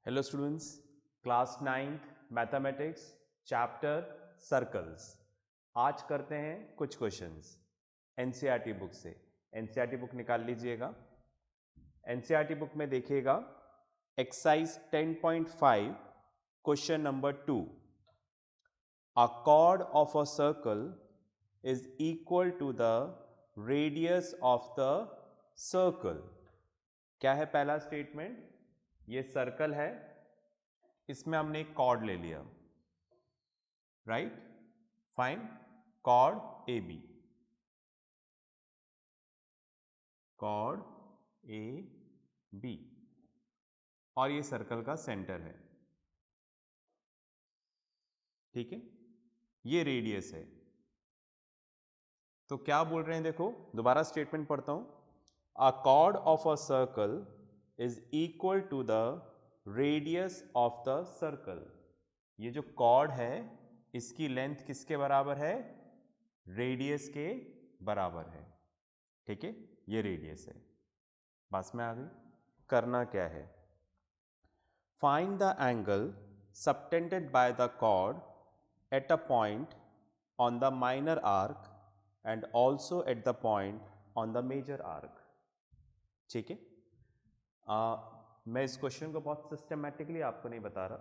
Hello students, class 9th mathematics chapter circles. आज करते हैं कुछ क्वेश्चंस एनसीईआरटी बुक से। एनसीईआरटी बुक निकाल लीजिएगा। एनसीईआरटी बुक में देखिएगा exercise 10.5 question number 2। A chord of a circle is equal to the radius of the circle। क्या है पहला स्टेटमेंट? ये सर्कल है, इसमें हमने एक कॉर्ड ले लिया, right? Fine chord A B, chord A B, और ये सर्कल का सेंटर है, ठीक है? ये रेडियस है। तो क्या बोल रहे हैं, देखो दोबारा स्टेटमेंट पढ़ता हूं। A chord of a circle is equal to the radius of the circle. ये जो कॉर्ड है इसकी लेंथ किसके बराबर है? रेडियस के बराबर है, ठीक है? ये रेडियस है। बस में आ गई। करना क्या है? Find the angle subtended by the chord at a point on the minor arc and also at the point on the major arc, ठीक है? मैं इस क्वेश्चन को बहुत सिस्टमैटिकली आपको नहीं बता रहा,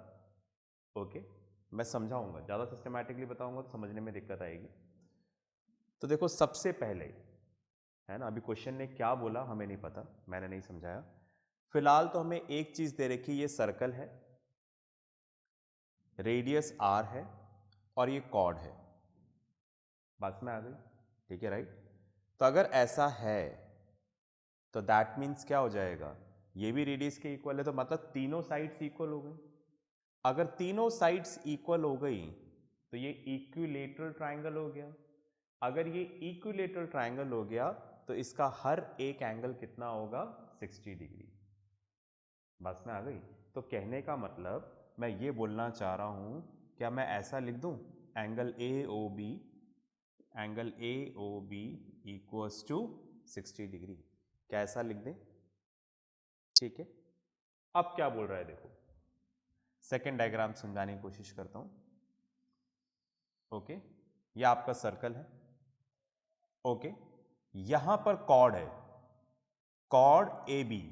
ओके? मैं समझाऊंगा, ज़्यादा सिस्टमैटिकली बताऊंगा तो समझने में दिक्कत आएगी। तो देखो सबसे पहले है ना, अभी क्वेश्चन ने क्या बोला हमें नहीं पता, मैंने नहीं समझाया। फिलहाल तो हमें एक चीज दे रखी, ये सर्कल है, रेडियस आर है और ये कॉर्ड है। बात में आ गई, ठीक है, राइट? तो अगर ऐसा है तो दैट मीन्स क्या हो जाएगा? ये भी रेडियस के इक्वल है, तो मतलब तीनों साइड्स इक्वल हो गई। अगर तीनों साइड्स इक्वल हो गई तो ये इक्विलेटरल ट्राइंगल हो गया। अगर ये इक्विलेटरल ट्राइंगल हो गया तो इसका हर एक एंगल कितना होगा? 60 डिग्री। बस में आ गई। तो कहने का मतलब मैं ये बोलना चाह रहा हूं, क्या मैं ऐसा लिख दूं? Angle A O B, angle A O B equals to 60 degree. क्या ऐसा लिख दें? ठीक है। अब क्या बोल रहा है, देखो सेकेंड डायग्राम समझाने की कोशिश करता हूं। ओके, ये आपका सर्कल है, ओके? यहां पर कॉर्ड है, कॉर्ड ए बी।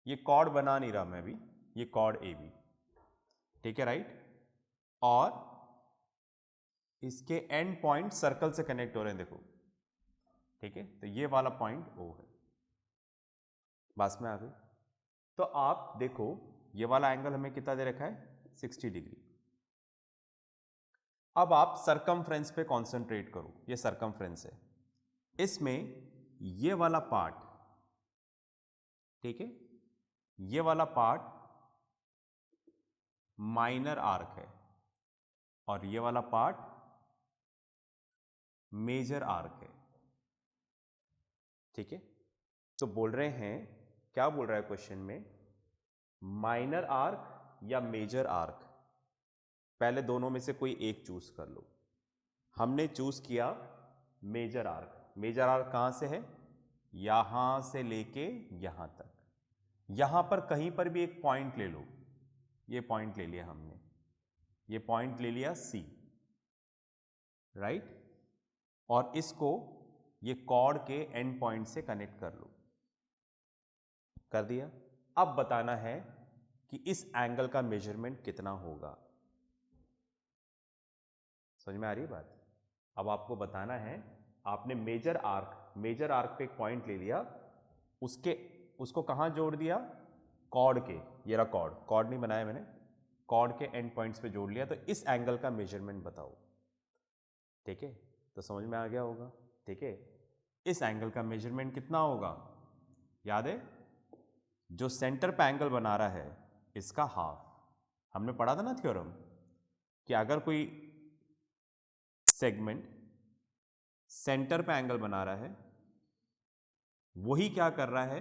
ये कॉर्ड बना नहीं रहा मैं अभी, ये कॉर्ड ए बी, ठीक है, राइट? और इसके एंड पॉइंट सर्कल से कनेक्ट हो रहे हैं, देखो, ठीक है? तो ये वाला पॉइंट ओ है। बस में आ गई। तो आप देखो ये वाला एंगल हमें कितना दे रखा है? 60 डिग्री। अब आप सरकमफ्रेंस पे कंसंट्रेट करो, ये सरकमफ्रेंस है, इसमें ये वाला पार्ट, ठीक है, ये वाला पार्ट माइनर आर्क है और ये वाला पार्ट मेजर आर्क है, ठीक है? तो बोल रहे हैं, क्या बोल रहा है क्वेश्चन में? माइनर आर्क या मेजर आर्क, पहले दोनों में से कोई एक चूज कर लो। हमने चूज किया मेजर आर्क। मेजर आर्क कहां से है? यहां से लेके यहां तक। यहां पर कहीं पर भी एक पॉइंट ले लो, ये पॉइंट ले लिया हमने, ये पॉइंट ले लिया सी, राइट? और इसको ये कॉर्ड के एंड पॉइंट से कनेक्ट कर लो, कर दिया। अब बताना है कि इस एंगल का मेजरमेंट कितना होगा। समझ में आ रही है बात? अब आपको बताना है, आपने मेजर आर्क पे एक पॉइंट ले लिया, उसको कहां जोड़ दिया? कॉर्ड के, ये रहा कॉर्ड, कॉर्ड नहीं बनाया मैंने, कॉर्ड के एंड पॉइंट्स पे जोड़ लिया। तो इस एंगल का मेजरमेंट बताओ, ठीक है? तो समझ में आ गया होगा, ठीक है? इस एंगल का मेजरमेंट कितना होगा? याद है? जो सेंटर पे एंगल बना रहा है इसका हाफ। हमने पढ़ा था ना थ्योरम कि अगर कोई सेगमेंट सेंटर पे एंगल बना रहा है, वही क्या कर रहा है,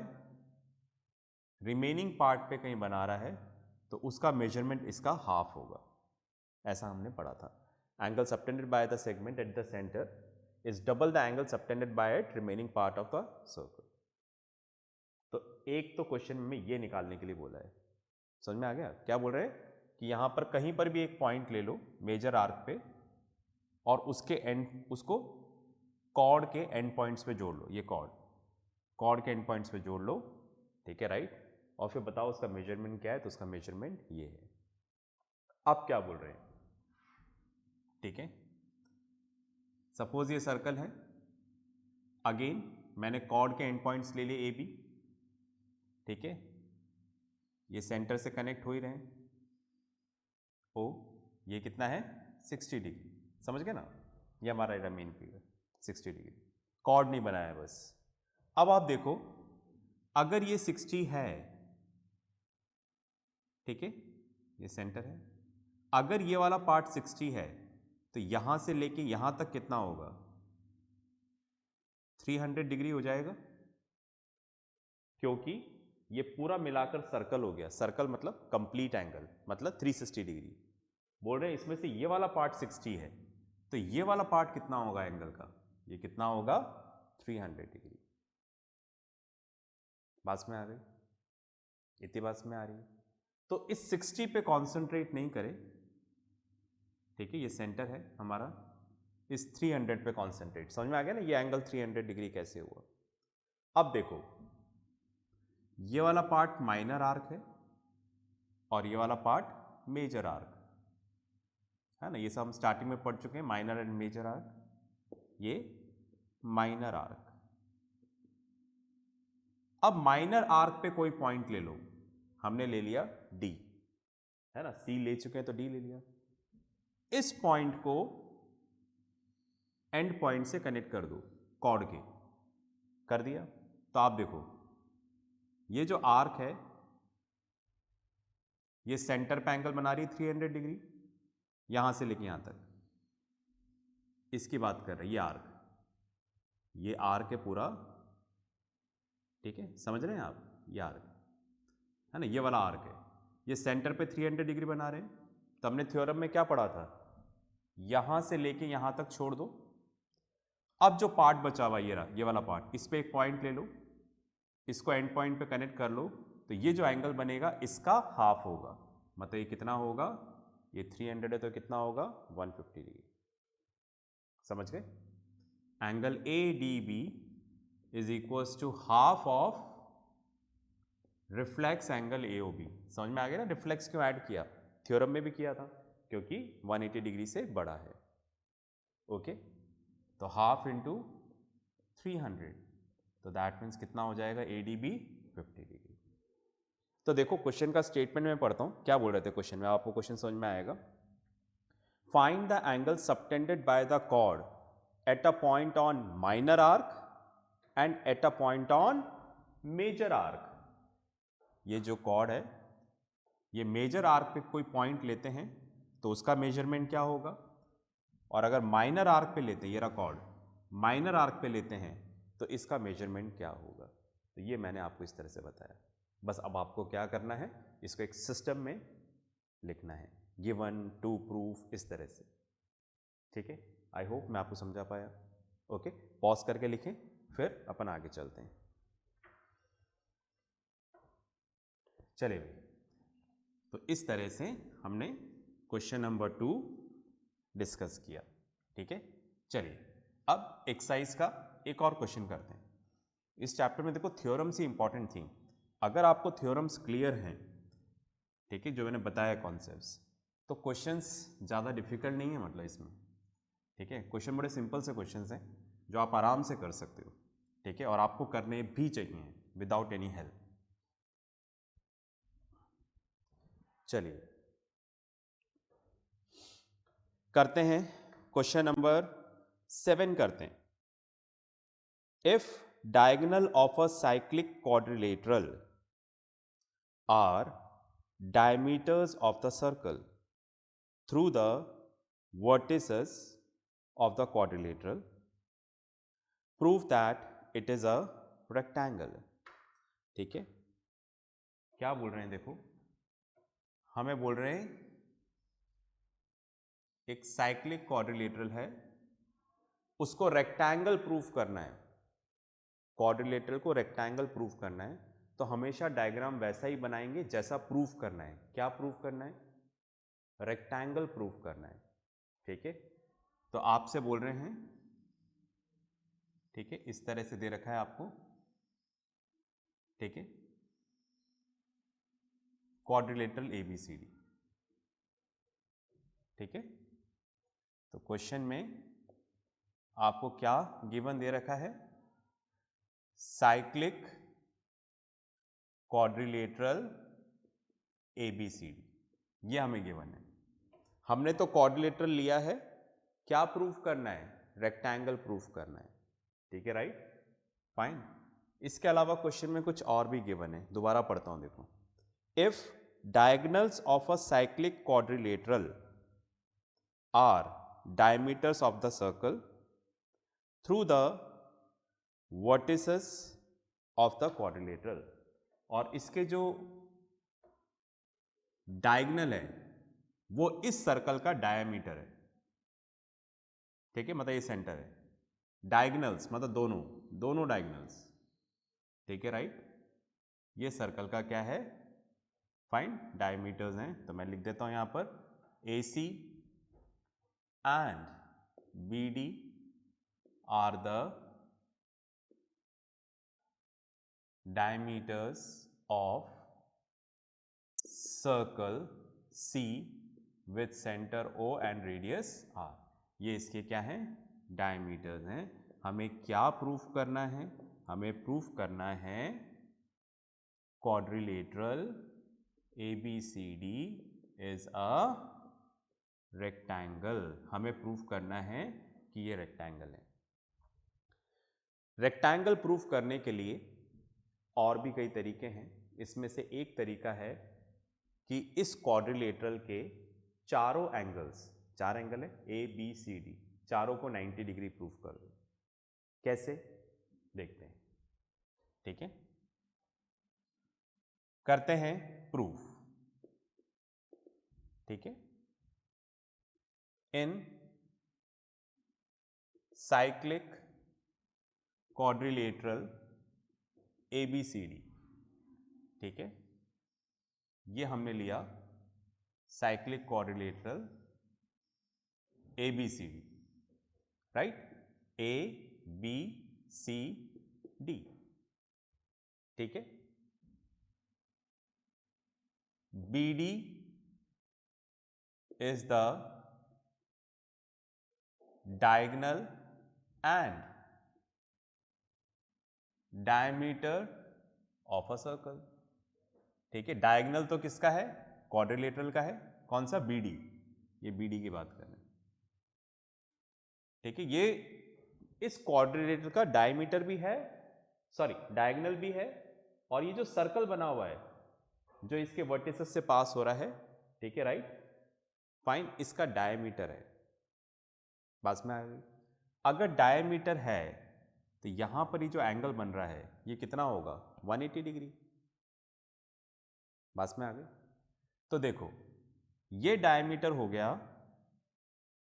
रिमेनिंग पार्ट पे कहीं बना रहा है, तो उसका मेजरमेंट इसका हाफ होगा। ऐसा हमने पढ़ा था। Angle subtended by the segment at the centre is double the angle subtended bye it remaining part of the circle. तो एक तो क्वेश्चन में ये निकालने के लिए बोला है, समझ में आ गया? क्या बोल रहे हैं कि यहां पर कहीं पर भी एक पॉइंट ले लो मेजर आर्क पे और उसके एंड उसको कॉर्ड के एंड पॉइंट्स पे जोड़ लो, ये कॉर्ड के एंड पॉइंट्स पे जोड़ लो, ठीक है, राइट। और फिर बताओ उसका मेजरमेंट क्या है, तो उसका मेजरमेंट ये है। आप क्या बोल रहे हैं? ठीक है, सपोज ये सर्कल है, अगेन मैंने कॉर्ड के एंड पॉइंट्स ले लिए ए बी, ठीक है, ये सेंटर से कनेक्ट हो ही रहे हैं, ओ ये कितना है 60 डिग्री, समझ गए ना, ये हमारा मेन फिगर 60 डिग्री, कॉर्ड नहीं बनाया है बस। अब आप देखो अगर ये 60 है, ठीक है, ये सेंटर है, अगर ये वाला पार्ट 60 है तो यहां से लेके यहां तक कितना होगा 300 डिग्री हो जाएगा, क्योंकि ये पूरा मिलाकर सर्कल हो गया, सर्कल मतलब कंप्लीट एंगल मतलब 360 डिग्री। बोल रहे हैं इसमें से ये वाला पार्ट 60 है तो ये वाला पार्ट कितना होगा एंगल का, ये कितना होगा 300 डिग्री। बात में आ गई, इतनी बात में आ रही है। तो इस 60 पे कॉन्सेंट्रेट नहीं करें, ठीक है, ये सेंटर है हमारा, इस 300 पे कॉन्सेंट्रेट। समझ में आ गया ना ये एंगल 300 डिग्री कैसे हुआ। अब देखो ये वाला पार्ट माइनर आर्क है और ये वाला पार्ट मेजर आर्क है ना, ये सब हम स्टार्टिंग में पढ़ चुके हैं, माइनर एंड मेजर आर्क, ये माइनर आर्क। अब माइनर आर्क पे कोई पॉइंट ले लो, हमने ले लिया डी, है ना, सी ले चुके हैं तो डी ले लिया। इस पॉइंट को एंड पॉइंट से कनेक्ट कर दो कॉर्ड के, कर दिया। तो आप देखो ये जो आर्क है ये सेंटर पे एंगल बना रही है 300 डिग्री, यहां से लेके यहां तक, इसकी बात कर रहे हैं, ये आर्क है पूरा, ठीक है, समझ रहे हैं आप, ये आर्क है ना, ये वाला आर्क है, ये सेंटर पे 300 डिग्री बना रहे हैं। तो हमने थ्योरम में क्या पढ़ा था, यहां से लेके यहां तक छोड़ दो। अब जो पार्ट बचा हुआ ये रहा, ये वाला पार्ट, इस पे एक पॉइंट ले लो, इसको एंड पॉइंट पे कनेक्ट कर लो, तो ये जो एंगल बनेगा इसका हाफ होगा, मतलब ये कितना होगा, ये 300 है तो कितना होगा 150 डिग्री। समझ गए? Angle A D B is equals to half of reflex angle A O B. समझ में आ गया ना, रिफ्लेक्स क्यों ऐड किया, थ्योरम में भी किया था, क्योंकि 180 डिग्री से बड़ा है। ओके, तो हाफ इंटू 300, तो दैट मीन्स कितना हो जाएगा ए डी बी 50 डिग्री। तो देखो क्वेश्चन का स्टेटमेंट में पढ़ता हूं, क्या बोल रहे थे क्वेश्चन में, आपको क्वेश्चन समझ में आएगा। Find the angle subtended by the chord at a point on minor arc and at a point on major arc. ये जो कॉर्ड है ये मेजर आर्क पे कोई पॉइंट लेते हैं तो उसका मेजरमेंट क्या होगा, और अगर माइनर आर्क पे लेते हैं, ये रहा कॉर्ड, माइनर आर्क पे लेते हैं तो इसका मेजरमेंट क्या होगा। तो ये मैंने आपको इस तरह से बताया। बस अब आपको क्या करना है, इसको एक सिस्टम में लिखना है, गिवन, टू प्रूफ, इस तरह से, ठीक है। आई होप मैं आपको समझा पाया। ओके, पॉज करके लिखें फिर अपन आगे चलते हैं। चलिए भाई, तो इस तरह से हमने क्वेश्चन नंबर 2 डिस्कस किया, ठीक है। चलिए अब एक्सरसाइज का एक और क्वेश्चन करते हैं। इस चैप्टर में देखो थ्योरम्स ही इंपॉर्टेंट थी, अगर आपको थ्योरम्स क्लियर हैं, ठीक है, जो मैंने बताया कॉन्सेप्ट्स, तो क्वेश्चंस ज़्यादा डिफिकल्ट नहीं है, मतलब इसमें, ठीक है, क्वेश्चन बड़े सिंपल से क्वेश्चंस हैं जो आप आराम से कर सकते हो, ठीक है, और आपको करने भी चाहिए विदाउट एनी हेल्प। चलिए करते हैं क्वेश्चन नंबर 7 करते हैं। If diagonal of a cyclic quadrilateral are diameters of the circle through the vertices of the quadrilateral, prove that it is a rectangle। ठीक है, क्या बोल रहे हैं, देखो हमें बोल रहे हैं एक साइक्लिक क्वाड्रिलेटरल है, उसको रेक्टेंगल प्रूफ करना है, क्वाड्रिलेटरल को रेक्टेंगल प्रूफ करना है, तो हमेशा डायग्राम वैसा ही बनाएंगे जैसा प्रूफ करना है। क्या प्रूफ करना है? रेक्टेंगल प्रूफ करना है। ठीक है, तो आपसे बोल रहे हैं, ठीक है, इस तरह से दे रखा है आपको, ठीक है, क्वाड्रिलेटरल ABCD। ठीक है, तो क्वेश्चन में आपको क्या गिवन दे रखा है? साइक्लिक क्वाड्रिलेटरल ABCD, ये हमें गिवन है। हमने तो क्वाड्रिलेटरल लिया है, क्या प्रूफ करना है? रेक्टेंगल प्रूफ करना है। ठीक है, राइट, फाइन। इसके अलावा क्वेश्चन में कुछ और भी गिवन है, दोबारा पढ़ता हूं, देखो। If diagonals of a cyclic quadrilateral are diameters of the circle through the vertices of the quadrilateral, और इसके जो डायगोनल है वो इस सर्कल का डायमीटर है। ठीक है, मतलब ये सेंटर है। डायगोनल्स मतलब दोनों डायगोनल्स। ठीक है, राइट, ये सर्कल का क्या है? फाइन, डायमीटर्स हैं। तो मैं लिख देता हूं यहां पर AC and BD are the diameters of circle C with center O and radius R। ये इसके क्या हैं? डायमीटर्स हैं। हमें क्या प्रूफ करना है? हमें प्रूफ करना है quadrilateral ABCD is a rectangle. हमें प्रूफ करना है कि ये रेक्टेंगल है। रेक्टेंगल प्रूफ करने के लिए और भी कई तरीके हैं। इसमें से एक तरीका है कि इस क्वाड्रिलेटरल के चारों एंगल्स, 4 एंगल है ABCD, चारों को 90 डिग्री प्रूफ कर दो। कैसे? देखते हैं। ठीक है, करते हैं प्रूफ। ठीक है, इन साइक्लिक क्वाड्रिलेटरल ABCD, ठीक है, ये हमने लिया cyclic quadrilateral ABCD, right, ABCD। ठीक है, BD is the diagonal and diameter of a circle। ठीक है, डायगोनल तो किसका है? क्वाड्रिलेटरल का है। कौन सा? BD। ये BD की बात कर रहे हैं। ठीक है, ये इस क्वाड्रिलेटरल का डायमीटर भी है, सॉरी डायगोनल भी है, और ये जो सर्कल बना हुआ है जो इसके वर्टिसेस से पास हो रहा है, ठीक है, राइट, फाइन, इसका डायमीटर है। बस में आ गई। अगर डायमीटर है तो यहां पर ही जो एंगल बन रहा है ये कितना होगा? 180 डिग्री। बस में आ गई। तो देखो, ये डायमीटर हो गया,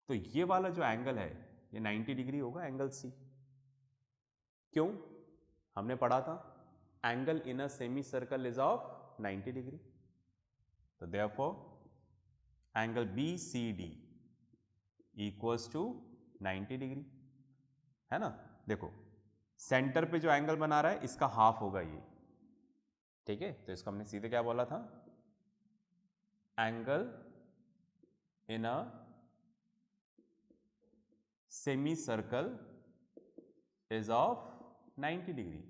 तो ये वाला जो एंगल है ये 90 डिग्री होगा, एंगल C। क्यों? हमने पढ़ा था angle in a semicircle is of 90 degree. तो therefore angle BCD equals to 90 degree, है ना। देखो, सेंटर पे जो एंगल बना रहा है इसका हाफ होगा ये। ठीक है, तो इसको हमने सीधे क्या बोला था? Angle in a semicircle is of 90 degree.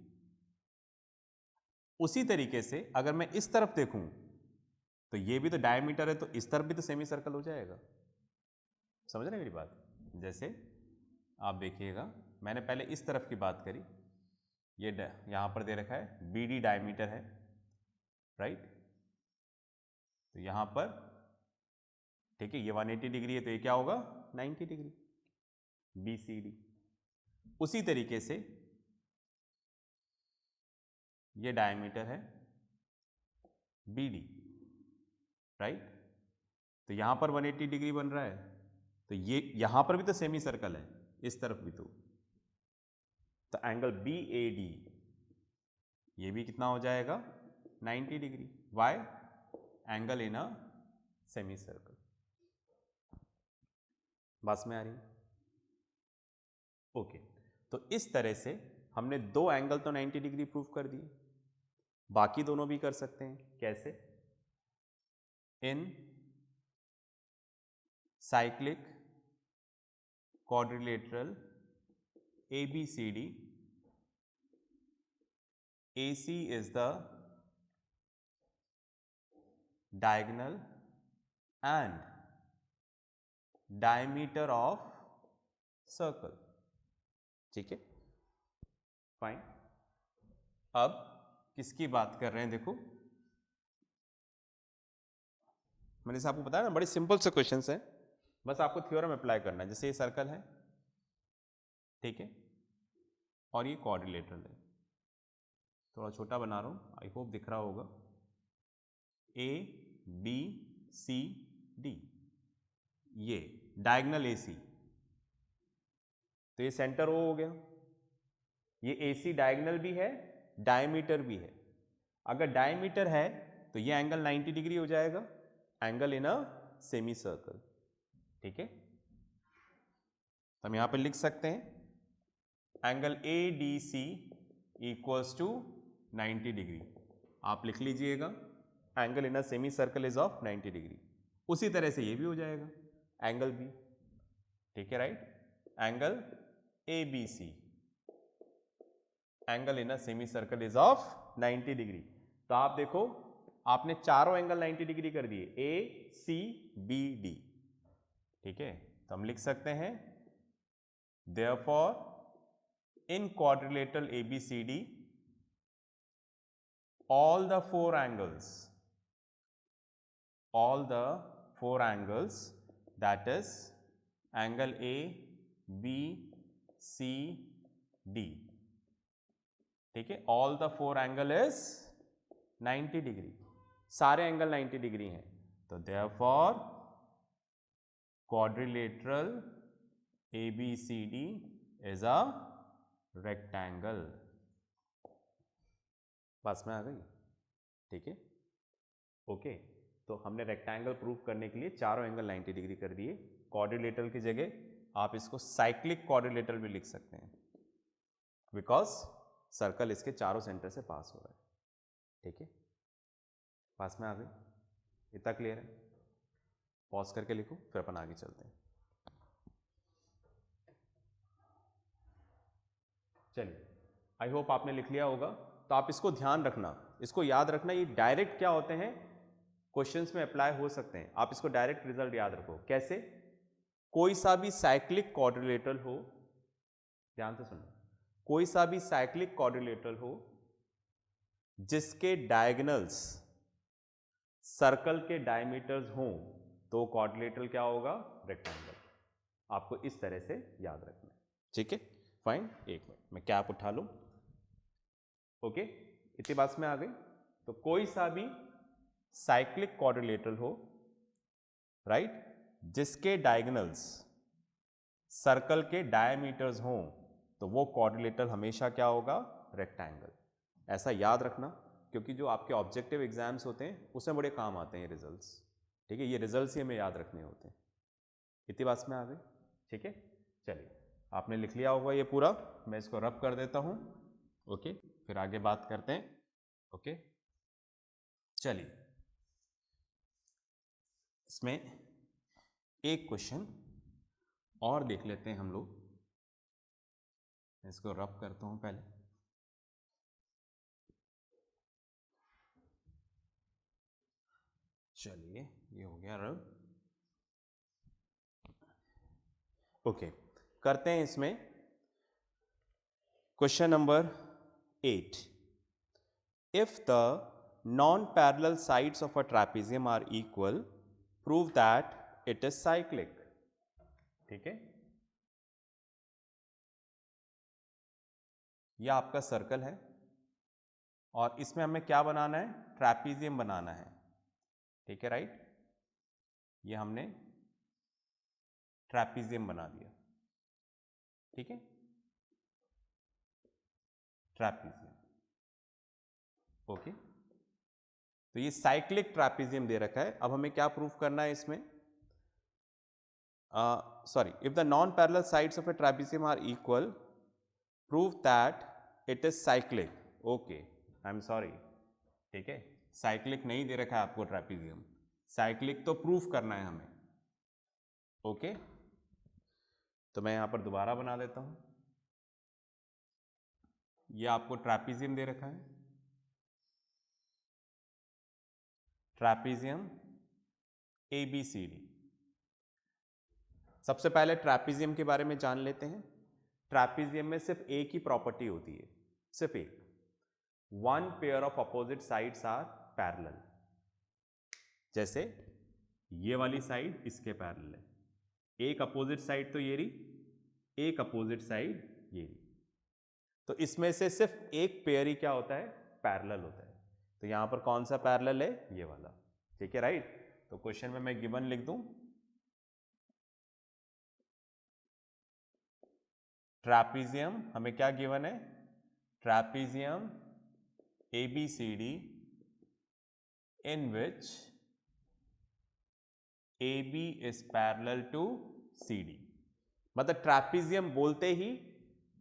उसी तरीके से अगर मैं इस तरफ देखूं तो ये भी तो डायमीटर है, तो इस तरफ भी तो सेमी सर्कल हो जाएगा। समझ रहे हैं मेरी बात? जैसे आप देखिएगा, मैंने पहले इस तरफ की बात करी, ये यहां पर दे रखा है BD डायमीटर है, राइट, तो यहां पर, ठीक है, ये 180 डिग्री है, तो ये क्या होगा? 90 डिग्री, BCD। उसी तरीके से ये डायमीटर है BD, राइट, तो यहां पर 180 डिग्री बन रहा है, तो ये यहां पर भी तो सेमी सर्कल है, इस तरफ भी तो एंगल BAD ये भी कितना हो जाएगा 90 degree. Why? Angle in a semicircle. बस में आ रही? ओके, तो इस तरह से हमने दो एंगल तो 90 डिग्री प्रूव कर दिए, बाकी दोनों भी कर सकते हैं। कैसे? इन cyclic quadrilateral ABCD, AC is the diagonal and diameter of circle। ठीक है, फाइन। अब किसकी बात कर रहे हैं? देखो, मैंने से आपको बताया ना, बड़े सिंपल से क्वेश्चंस हैं, बस आपको थ्योरम अप्लाई करना है। जैसे ये सर्कल है, ठीक है, और ये क्वाड्रिलेटरल है। थोड़ा छोटा बना रहा हूं, आई होप दिख रहा होगा। ए बी सी डी, ये डायगोनल एसी, तो ये सेंटर ओ हो गया। ये एसी डायगोनल भी है, डायमीटर भी है। अगर डायमीटर है तो ये एंगल 90 डिग्री हो जाएगा, angle in a semicircle. ठीक है, तो हम यहां पर लिख सकते हैं angle A D C equals to 90 degree. आप लिख लीजिएगा, angle in a semicircle is of 90 degree. उसी तरह से ये भी हो जाएगा एंगल बी। ठीक है, right? Angle A B C, angle in a semicircle is of 90 degree. तो आप देखो, आपने चारों एंगल 90 डिग्री कर दिए, ए सी बी डी। ठीक है, तो हम लिख सकते हैं therefore in quadrilateral ABCD all the four angles that is angle A B C D, ठीक है, all the four angle is 90 degree, सारे एंगल 90 डिग्री हैं। तो therefore quadrilateral ABCD is a rectangle। पास में आ गई? ठीक है, ओके। तो हमने रेक्टेंगल प्रूव करने के लिए चारों एंगल 90 डिग्री कर दिए। क्वाड्रिलेटरल की जगह आप इसको साइक्लिक क्वाड्रिलेटरल भी लिख सकते हैं, बिकॉज सर्कल इसके चारों सेंटर से पास हो रहा है। ठीक है, पास में आ गई? इतना क्लियर है? पॉज करके लिखो, फिर अपन आगे चलते हैं। चलिए, आई होप आपने लिख लिया होगा। तो आप इसको ध्यान रखना, इसको याद रखना, ये डायरेक्ट क्या होते हैं, क्वेश्चंस में अप्लाई हो सकते हैं। आप इसको डायरेक्ट रिजल्ट याद रखो। कैसे? कोई सा भी साइक्लिक क्वाड्रिलेटरल हो, ध्यान से सुनना, कोई सा भी साइक्लिक क्वाड्रिलेटरल हो जिसके डायगोनल्स सर्कल के डायमीटर्स हों, तो क्वाड्रिलेटरल क्या होगा? रेक्टेंगल। आपको इस तरह से याद रखना है। ठीक है, फाइन। एक मिनट मैं कैप उठा लूं। ओके, इतनी बात में आ गई। तो कोई सा भी साइक्लिक क्वाड्रिलेटरल हो, राइट, जिसके डायगोनल्स सर्कल के डायमीटर्स हों, तो वो क्वाड्रिलेटरल हमेशा क्या होगा? रेक्टेंगल। ऐसा याद रखना, क्योंकि जो आपके ऑब्जेक्टिव एग्जाम्स होते हैं उसमें बड़े काम आते हैं ये रिजल्ट्स। ठीक है, ये रिजल्ट्स ही हमें याद रखने होते हैं। इतनी बात में आ गई? ठीक है, चलिए, आपने लिख लिया होगा ये पूरा, मैं इसको रब कर देता हूं। ओके, फिर आगे बात करते हैं। ओके, चलिए, इसमें एक क्वेश्चन और देख लेते हैं हम लोग। इसको रब करता हूं पहले। चलिए, ये हो गया रब। ओके, करते हैं इसमें question number 8। If the non-parallel sides of a trapezium are equal, prove that it is cyclic। ठीक है, यह आपका सर्कल है और इसमें हमें क्या बनाना है? ट्रैपीजियम बनाना है। ठीक है, राइट, ये हमने ट्रैपीजियम बना दिया। ठीक है, ट्रैपीजियम। ओके, तो ये साइक्लिक ट्रैपेजियम दे रखा है। अब हमें क्या प्रूफ करना है इसमें? sorry, if the non-parallel sides of a trapezium are equal, prove that it is cyclic. Okay, I'm sorry, ठीक है, साइक्लिक नहीं दे रखा है आपको ट्रैपेजियम, साइक्लिक तो प्रूफ करना है हमें। ओके, तो मैं यहां पर दोबारा बना देता हूं। ये आपको ट्रैपेजियम दे रखा है, ट्रैपेजियम ABCD। सबसे पहले ट्रैपेजियम के बारे में जान लेते हैं। ट्रैपेजियम में सिर्फ एक ही प्रॉपर्टी होती है, सिर्फ एक, one pair of opposite sides are parallel. जैसे ये वाली साइड इसके पैरेलल है, एक अपोजिट साइड तो ये रही, एक अपोजिट साइड ये रही, तो इसमें से सिर्फ एक पेयर ही क्या होता है? पैरेलल होता है। तो यहां पर कौन सा पैरेलल है? ये वाला, ठीक है, राइट। तो क्वेश्चन में मैं गिवन लिख दूं, ट्रैपेजियम, हमें क्या गिवन है? Trapezium ABCD in which AB is parallel to CD। मतलब ट्रैपेजियम बोलते ही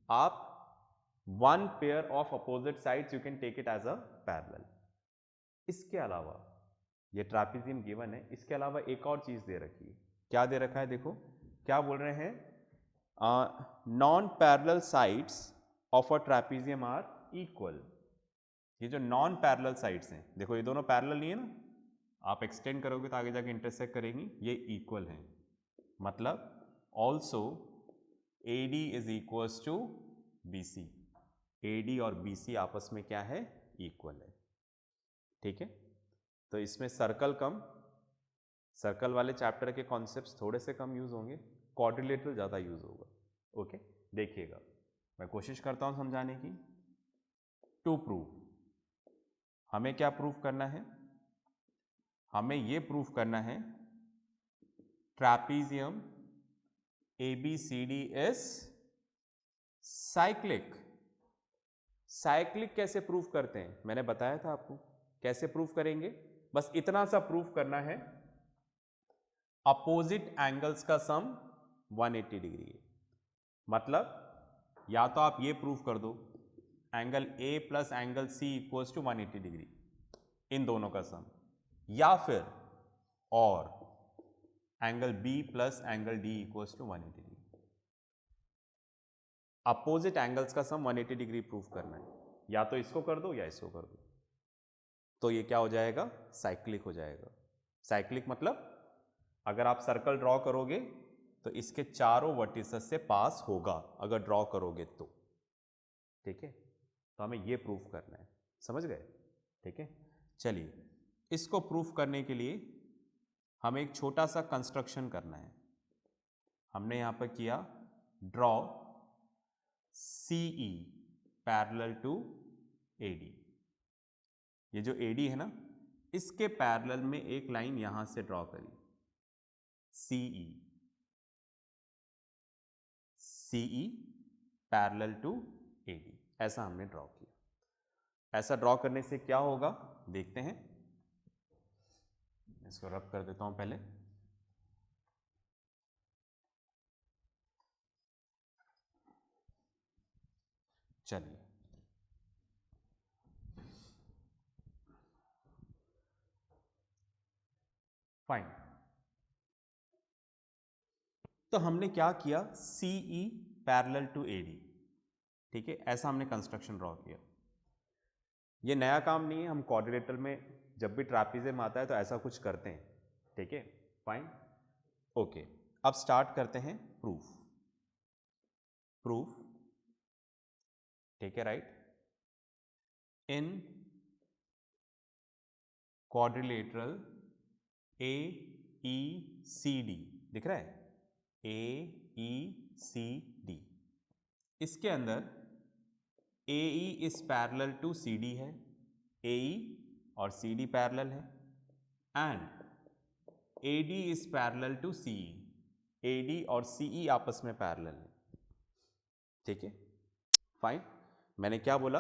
आप one pair of opposite sides you can take it as a parallel. इसके अलावा ये ट्रैपेजियम गिवन है, इसके अलावा एक और चीज दे रखी है। क्या दे रखा है? देखो क्या बोल रहे हैं, non parallel sides of a trapezium are equal. ये जो नॉन पैरेलल साइड्स हैं, देखो ये दोनों पैरेलल नहीं है ना, आप एक्सटेंड करोगे तो आगे जाके इंटरसेक्ट करेंगी, ये इक्वल हैं। मतलब also AD is equals to BC। AD और BC आपस में क्या है? इक्वल है, ठीक है। तो इसमें सर्कल कम, सर्कल वाले चैप्टर के कॉन्सेप्ट्स थोड़े से कम यूज होंगे, क्वाड्रिलेटरल ज़्यादा यूज होगा। ओके, देखिएगा मैं कोशिश करता हूं समझाने की। टू प्रूव, हमें क्या प्रूफ करना है? हमें ये प्रूफ करना है trapezium ABCD is cyclic. Cyclic कैसे प्रूफ करते हैं? मैंने बताया था आपको कैसे प्रूफ करेंगे। बस इतना सा प्रूफ करना है, अपोजिट एंगल्स का सम 180 डिग्री है। मतलब या तो आप ये प्रूफ कर दो angle A plus angle C equals to 180 degree, इन दोनों का सम, या फिर और angle B plus angle D equals to 180 degree. Opposite angles का सम 180 डिग्री प्रूफ करना है, या तो इसको कर दो या इसको कर दो, तो ये क्या हो जाएगा? साइक्लिक हो जाएगा। साइक्लिक मतलब अगर आप सर्कल ड्रॉ करोगे तो इसके चारों वर्टिसेस से पास होगा, अगर ड्रॉ करोगे तो, ठीक है। तो हमें ये प्रूफ करना है, समझ गए? ठीक है, चलिए इसको प्रूफ करने के लिए हमें एक छोटा सा कंस्ट्रक्शन करना है। हमने यहां पर किया draw CE parallel to AD। ये जो AD है ना, इसके पैरेलल में एक लाइन यहां से ड्रॉ करी, CE पैरेलल टू AD, ऐसा हमने ड्रॉ किया। ऐसा ड्रॉ करने से क्या होगा देखते हैं। इसको रब कर देता हूं पहले। चलिए फाइन, तो हमने क्या किया, CE पैरेलल टू AD, ठीक है, ऐसा हमने कंस्ट्रक्शन ड्रॉ किया। ये नया काम नहीं है, हम क्वाड्रिलेटरल में जब भी ट्रैपेजियम आता है तो ऐसा कुछ करते हैं, ठीक है, फाइन, ओके। अब स्टार्ट करते हैं प्रूफ। प्रूफ, ठीक है, राइट, इन क्वाड्रिलेटरल AECD, दिख रहा है AECD, इसके अंदर AE is parallel to CD है, AE और CD पैरेलल है, and AD is parallel to CE, AD और CE आपस में पैरेलल है, ठीक है, फाइन। मैंने क्या बोला,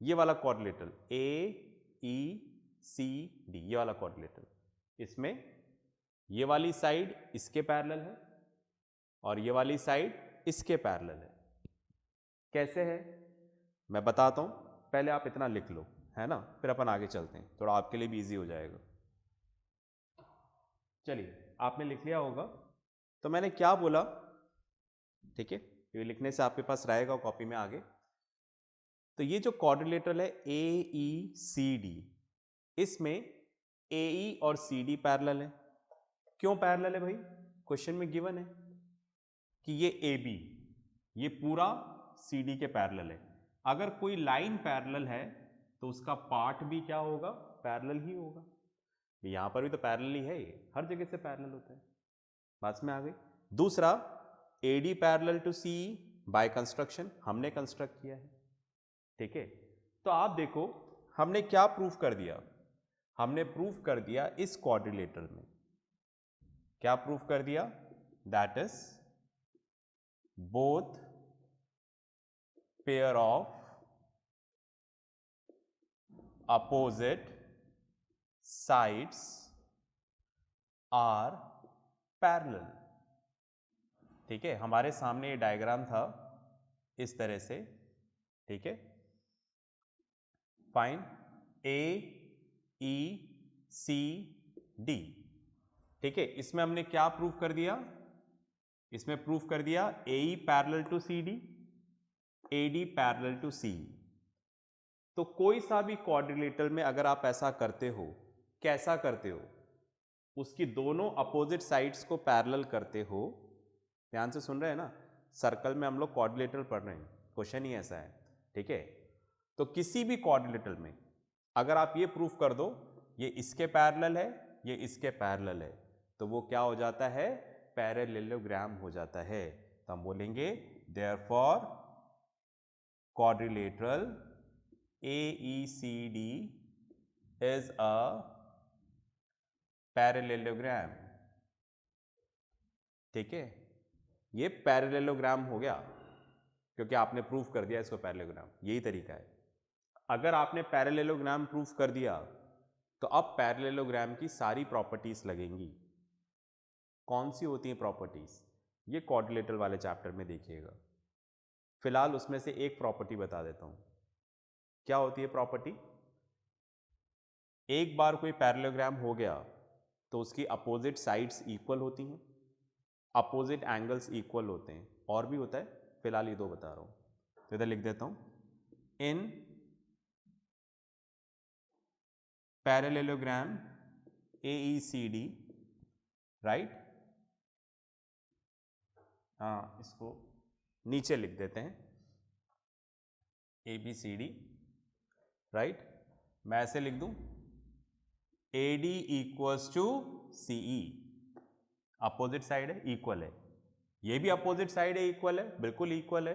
ये वाला क्वाड्रिलेटरल AECD, ये वाला क्वाड्रिलेटरल, इसमें ये वाली साइड इसके पैरेलल है और ये वाली साइड इसके पैरेलल है। कैसे है मैं बताता हूं, पहले आप इतना लिख लो, है ना, फिर अपन आगे चलते हैं, थोड़ा आपके लिए भी इजी हो जाएगा। चलिए, आपने लिख लिया होगा तो मैंने क्या बोला, ठीक है, ये लिखने से आपके पास रहेगा कॉपी में आगे। तो ये जो क्वाड्रिलेटरल है AECD, इसमें AE और CD पैरेलल है। क्यों पैरेलल है भाई? क्वेश्चन में गिवन है कि ये AB, ये पूरा CD के पैरेलल है। अगर कोई लाइन पैरेलल है तो उसका पार्ट भी क्या होगा? पैरेलल ही होगा। यहां पर भी तो पैरेलल ही है, ये हर जगह से पैरेलल होता है। बात में आ गई। दूसरा, AD parallel to CE by construction, हमने कंस्ट्रक्ट किया है, ठीक है। तो आप देखो हमने क्या प्रूफ कर दिया, हमने प्रूफ कर दिया इस क्वाड्रिलेटरल में, क्या प्रूफ कर दिया? That is both pair of opposite sides are parallel. ठीक है, हमारे सामने ये डायग्राम था इस तरह से, ठीक है। फाइन AECD, ठीक है। इसमें हमने क्या प्रूफ कर दिया? इसमें प्रूफ कर दिया AE parallel to CD, AD parallel to CE। तो कोई सा भी क्वाड्रिलेटरल में अगर आप ऐसा करते हो, कैसा करते हो? उसकी दोनों अपोजिट साइड्स को पैरेलल करते हो। ध्यान से सुन रहे हैं ना, सर्कल में हम लोग क्वाड्रिलेटरल पढ़ रहे हैं, क्वेश्चन ही ऐसा है, ठीक है। तो किसी भी क्वाड्रिलेटरल में अगर आप ये प्रूफ कर दो ये इसके पैरेलल है, ये इसके पैरेलल है, तो वो क्या हो जाता है? पैरेललोग्राम हो जाता है। तो हम बोलेंगे therefore quadrilateral AECD is a parallelogram. ठीक है, ये पैरेललोग्राम हो गया क्योंकि आपने प्रूफ कर दिया इसको पैरेललोग्राम। यही तरीका है। अगर आपने पैरेललोग्राम प्रूफ कर दिया तो अब पैरेललोग्राम की सारी प्रॉपर्टीज लगेंगी। कौन सी होती हैं प्रॉपर्टीज? ये क्वाड्रिलेटरल वाले चैप्टर में देखिएगा। फिलहाल उसमें से एक प्रॉपर्टी बता देता हूं। क्या होती है प्रॉपर्टी? एक बार कोई पैरेललोग्राम हो गया तो उसकी अपोजिट साइड्स इक्वल होती हैं, अपोजिट एंगल्स इक्वल होते हैं, और भी होता है, फिलहाल ये दो बता रहा हूं। तो इधर लिख देता हूं, इन पैरेललोग्राम AECD, राइट। हाँ, इसको नीचे लिख देते हैं ABCD, राइट। मैं ऐसे लिख दूं AD equals to CE, opposite side है, इक्वल है। ये भी अपोजिट साइड है, इक्वल है, बिल्कुल इक्वल है,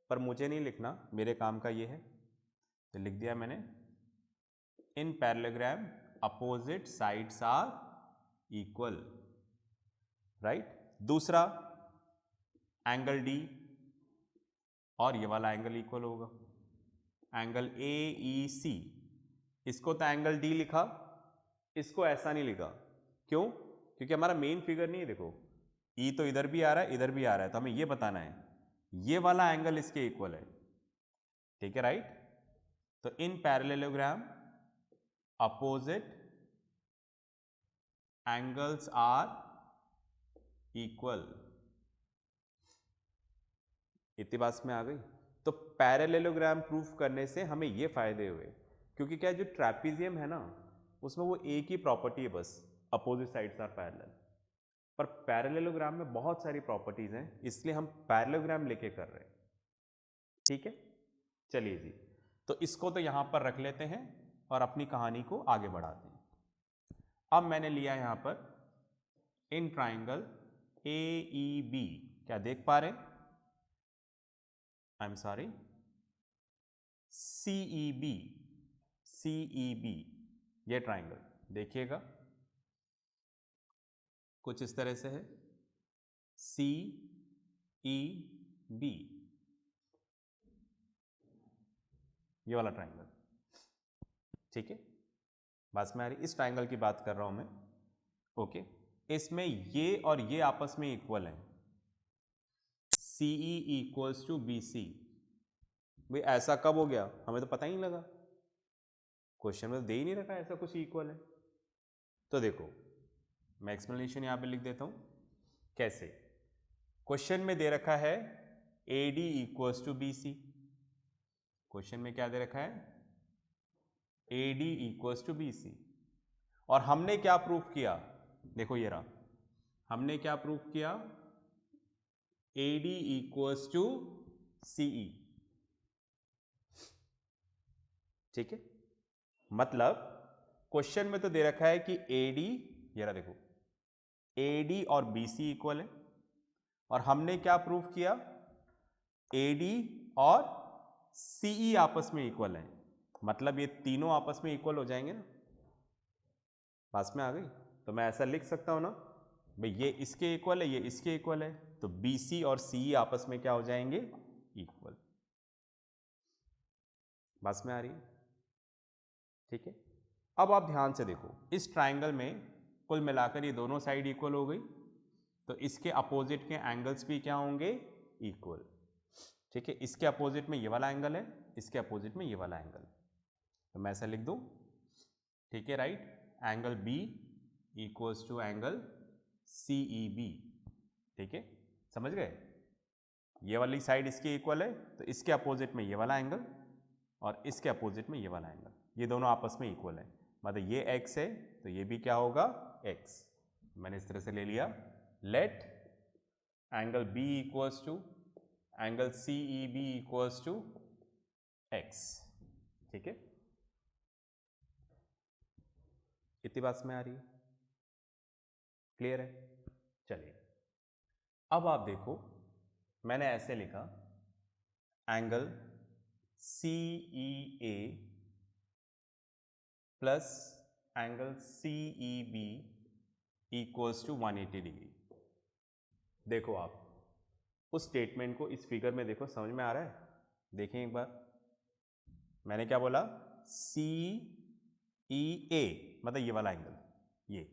पर मुझे नहीं लिखना, मेरे काम का ये है, तो लिख दिया मैंने in parallelogram opposite sides are equal, right. दूसरा, एंगल D और ये वाला एंगल इक्वल होगा, एंगल AEC। इसको तो एंगल D लिखा, इसको ऐसा नहीं लिखा। क्यों? क्योंकि हमारा मेन फिगर नहीं है, देखो E तो इधर भी आ रहा है, इधर भी आ रहा है, तो हमें ये बताना है ये वाला एंगल इसके इक्वल है, ठीक है, राइट। तो in parallelogram opposite angles are equal. इतनी बात में आ गई। तो पैरेललोग्राम प्रूफ करने से हमें ये फायदे हुए, क्योंकि क्या जो ट्रेपीजियम है ना, उसमें वो एक ही प्रॉपर्टी है बस, अपोजिट साइड्स आर पैरेलल। पर पैरेललोग्राम में बहुत सारी प्रॉपर्टीज हैं, इसलिए हम पैरेललोग्राम लेके कर रहे हैं, ठीक है। चलिए जी, तो इसको तो यहां पर रख लेते हैं और अपनी कहानी को आगे बढ़ाते हैं। अब मैंने लिया यहां पर इन ट्राइंगल AEB, क्या देख पा रहे हैं? I am sorry, CEB, CEB, ये ट्राइंगल देखिएगा कुछ इस तरह से है, CEB। ये वाला ट्राइंगल, ठीक है, बस में आ रही, इस ट्राइंगल की बात कर रहा हूं मैं, ओके। इसमें ये और ये आपस में इक्वल है, CE इक्वल्स टू BC। भाई ऐसा कब हो गया, हमें तो पता ही नहीं लगा, क्वेश्चन में तो दे ही नहीं रखा ऐसा कुछ इक्वल है। तो देखो मैं एक्सप्लेनेशन यहां पे लिख देता हूं, कैसे। क्वेश्चन में दे रखा है AD equals to BC, question में क्या दे रखा है, AD इक्वल्स टू BC, और हमने क्या प्रूफ किया, देखो ये रहा, हमने क्या प्रूफ किया, AD इक्वल्स टू CE, ठीक है। मतलब क्वेश्चन में तो दे रखा है कि AD, ये रहा देखो, AD और BC इक्वल है, और हमने क्या प्रूफ किया, AD और CE आपस में इक्वल है, मतलब ये तीनों आपस में इक्वल हो जाएंगे ना, पास में आ गई। तो मैं ऐसा लिख सकता हूं ना, भाई ये इसके इक्वल है, ये इसके इक्वल है, तो BC और CE आपस में क्या हो जाएंगे, इक्वल। बस में आ रही है, ठीक है। अब आप ध्यान से देखो, इस ट्राइंगल में कुल मिलाकर ये दोनों साइड इक्वल हो गई, तो इसके अपोजिट के एंगल्स भी क्या होंगे, इक्वल, ठीक है। इसके अपोजिट में ये वाला एंगल है, इसके अपोजिट में ये वाला एंगल है, तो मैं ऐसा लिख दूं, ठीक है, right, angle B equals to angle CEB, ठीक है, समझ गए। ये वाली साइड इसकी इक्वल है, तो इसके अपोजिट में ये वाला एंगल और इसके अपोजिट में ये वाला एंगल, ये दोनों आपस में इक्वल है, मतलब ये x है तो ये भी क्या होगा, x। मैंने इस तरह से ले लिया, let angle B equals to angle CEB equals to x, ठीक है। इतनी बात में आ रही है, क्लियर है। चलिए अब आप देखो, मैंने ऐसे लिखा, angle CEA plus angle CEB equals to 180 degree. देखो आप उस स्टेटमेंट को इस फिगर में देखो, समझ में आ रहा है, देखें एक बार, मैंने क्या बोला, CEA मतलब ये वाला एंगल, ये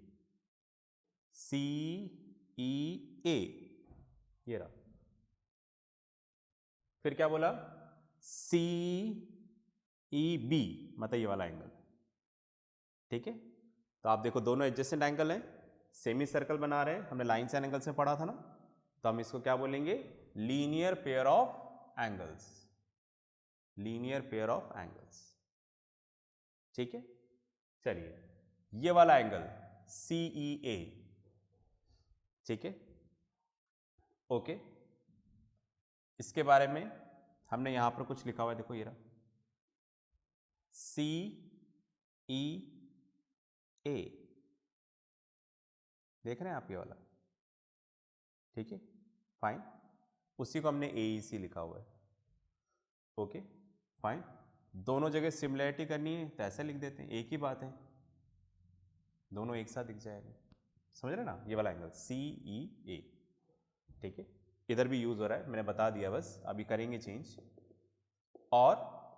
CEA, ये रहा, फिर क्या बोला, CEB मतलब ये वाला एंगल, ठीक है। तो आप देखो दोनों एडजेसेंट एंगल हैं, सेमी सर्कल बना रहे हैं, हमने लाइन्स एंड एंगल्स में पढ़ा था ना, तो हम इसको क्या बोलेंगे, linear pair of angles, linear pair of angles, ठीक है। चलिए ये वाला एंगल CEA, ठीक है, ओके। इसके बारे में हमने यहां पर कुछ लिखा हुआ है, देखो ये रहा, CEA, देख रहे हैं आप ये वाला, ठीक है, फाइन, उसी को हमने AEC लिखा हुआ है, ओके फाइन। दोनों जगह सिमिलैरिटी करनी है तो ऐसा लिख देते हैं, एक ही बात है, दोनों एक साथ दिख जाएगा, समझ रहे ना, ये वाला एंगल CEA, ठीक है, इधर भी यूज हो रहा है, मैंने बता दिया, बस अभी करेंगे चेंज। और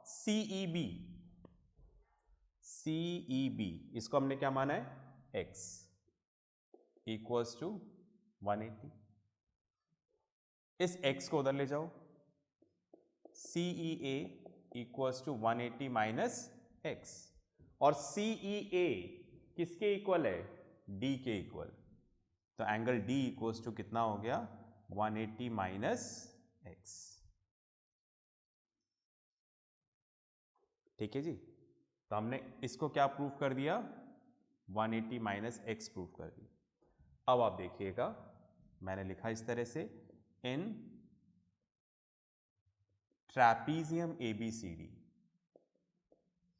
CEB, CEB इसको हमने क्या माना है, x इक्वल्स टू 180, इस x को उधर ले जाओ, CEA equals to 180 minus x, और CEA किसके इक्वल है, D के इक्वल, तो एंगल D इक्वल्स टू कितना हो गया, 180 माइनस x, ठीक है जी। तो हमने इसको क्या प्रूफ कर दिया, 180 माइनस x प्रूफ कर दिया। अब आप देखिएगा, मैंने लिखा इस तरह से, इन ट्रैपीजियम ABCD,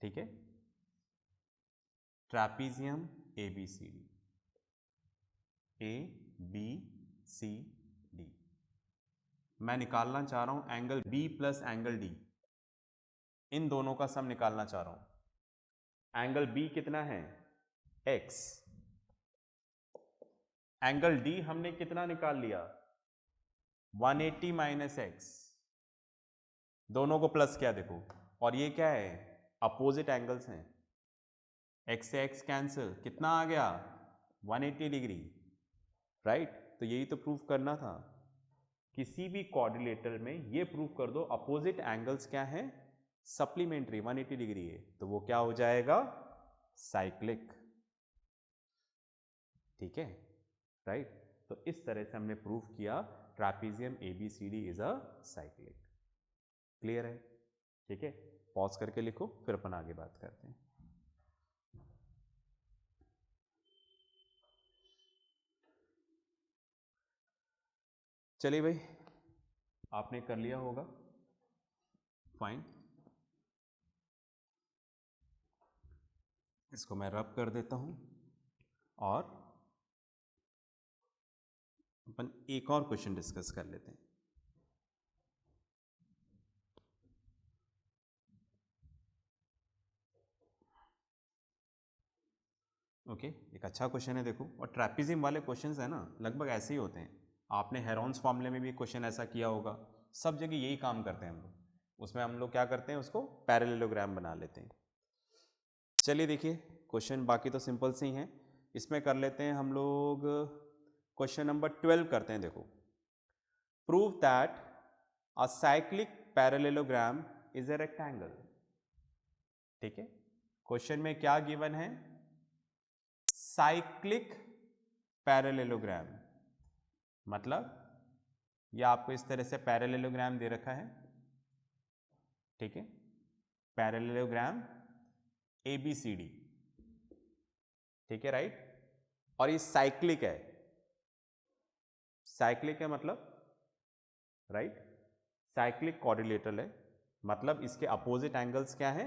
ठीक है, ट्रैपीजियम ABCD, ABCD, मैं निकालना चाह रहा हूं angle B plus angle D, इन दोनों का सम निकालना चाह रहा हूं। एंगल B कितना है, x, एंगल D हमने कितना निकाल लिया, 180 माइनस x, दोनों को प्लस किया देखो, और ये क्या है, अपोजिट एंगल्स हैं। x से x कैंसिल, कितना आ गया 180 डिग्री, राइट। तो यही तो प्रूफ करना था, किसी भी कोऑर्डिनेटर में ये प्रूफ कर दो अपोजिट एंगल्स क्या हैं, सप्लीमेंट्री 180 डिग्री है, तो वो क्या हो जाएगा, साइक्लिक। ठीक है, राइट। तो इस तरह से हमने प्रूफ किया ट्रापीजियम ABCD is a cyclic. Clear है? ठीक है, पॉज करके लिखो, फिर अपन आगे बात करते हैं। चलिए भाई, आपने कर लिया होगा, फाइन। इसको मैं रब कर देता हूं और अपन एक और क्वेश्चन डिस्कस कर लेते हैं। ओके, एक अच्छा क्वेश्चन है देखो, और ट्रैपिज्म वाले क्वेश्चंस है ना लगभग ऐसे ही होते हैं। आपने हेरोन्स फॉर्मूले में भी क्वेश्चन ऐसा किया होगा, सब जगह यही काम करते हैं हम लोग। उसमें हम लोग क्या करते हैं, उसको पैरेललोग्राम बना लेते हैं। चलिए देखिए, क्वेश्चन बाकी तो सिंपल से ही हैं, इसमें कर लेते हैं हम लोग। क्वेश्चन नंबर 12 करते हैं। देखो, prove that a cyclic parallelogram is a rectangle. ठीक है, क्वेश्चन में क्या गिवन है, साइक्लिक पैरेललोग्राम, मतलब ये आपको इस तरह से पैरेललोग्राम दे रखा है। ठीक है, पैरेललोग्राम ABCD, ठीक है, राइट। और ये साइक्लिक है, साइक्लिक है मतलब, राइट, साइक्लिक क्वाड्रिलेटरल है, मतलब इसके अपोजिट एंगल्स क्या है,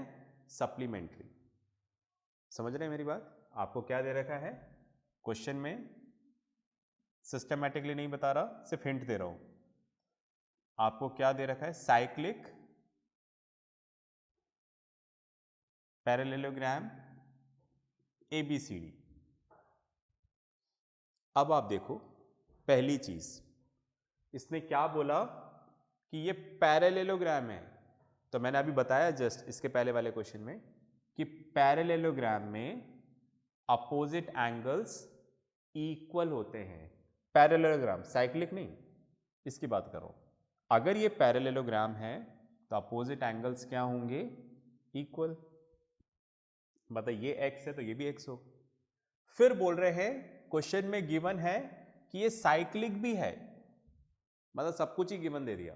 सप्लीमेंट्री। समझ रहे हैं मेरी बात? आपको क्या दे रखा है क्वेश्चन में, सिस्टमैटिकली नहीं बता रहा, सिर्फ हिंट दे रहा हूं। आपको क्या दे रखा है, साइक्लिक पैरेललोग्राम ABCD। अब आप देखो, पहली चीज इसने क्या बोला कि ये पैरेललोग्राम है, तो मैंने अभी बताया जस्ट इसके पहले वाले क्वेश्चन में कि पैरेललोग्राम में अपोजिट एंगल्स इक्वल होते हैं। पैरेललोग्राम, साइक्लिक नहीं, इसकी बात करो। अगर ये पैरेललोग्राम है तो अपोजिट एंगल्स क्या होंगे, इक्वल। मतलब ये x है तो ये भी x हो। फिर बोल रहे हैं क्वेश्चन में गिवन है कि ये साइक्लिक भी है, मतलब सब कुछ ही गिवन दे दिया।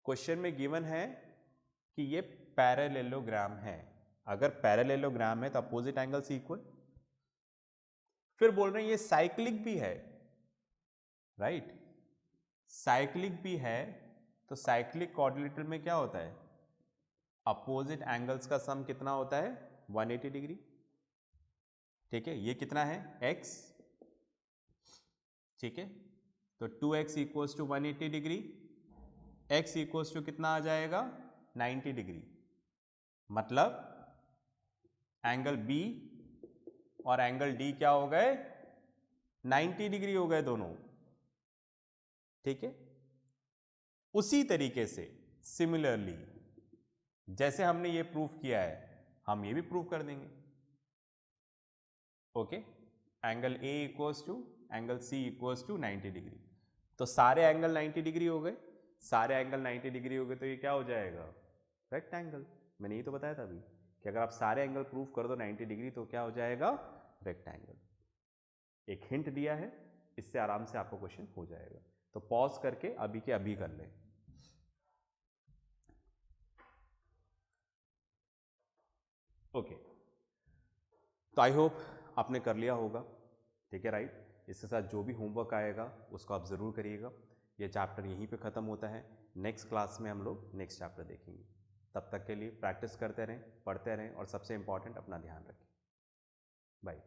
क्वेश्चन में गिवन है कि ये पैरेललोग्राम है, अगर पैरेललोग्राम है तो अपोजिट एंगल्स इक्वल। फिर बोल रहे हैं ये साइक्लिक भी है, राइट, साइक्लिक भी है, तो साइक्लिक क्वाड्रिलेटरल में क्या होता है, अपोजिट एंगल्स का सम कितना होता है, 180 डिग्री। ठीक है, ये कितना है, x, ठीक है, तो 2x equals to 180 degree, x equals to कितना आ जाएगा, 90 डिग्री। मतलब एंगल B और एंगल D क्या हो गए, 90 डिग्री हो गए दोनों। ठीक है, उसी तरीके से सिमिलरली जैसे हमने ये प्रूफ किया है, हम ये भी प्रूफ कर देंगे। Okay, angle A equals to angle C equals to 90 degree, तो सारे एंगल 90 डिग्री हो गए, सारे एंगल 90 डिग्री हो गए, तो ये क्या हो जाएगा, रेक्टेंगल। मैंने ये तो बताया था अभी कि अगर आप सारे एंगल प्रूफ कर दो 90 डिग्री तो क्या हो जाएगा, रेक्टेंगल। एक हिंट दिया है, इससे आराम से आपको क्वेश्चन हो जाएगा। तो पॉज करके अभी के अभी कर लें। ओके, तो आई होप आपने कर लिया होगा, ठीक है, राइट। इसके साथ जो भी होमवर्क आएगा उसको आप ज़रूर करिएगा। ये चैप्टर यहीं पे ख़त्म होता है, नेक्स्ट क्लास में हम लोग नेक्स्ट चैप्टर देखेंगे। तब तक के लिए प्रैक्टिस करते रहें, पढ़ते रहें, और सबसे इम्पॉर्टेंट अपना ध्यान रखें। बाय।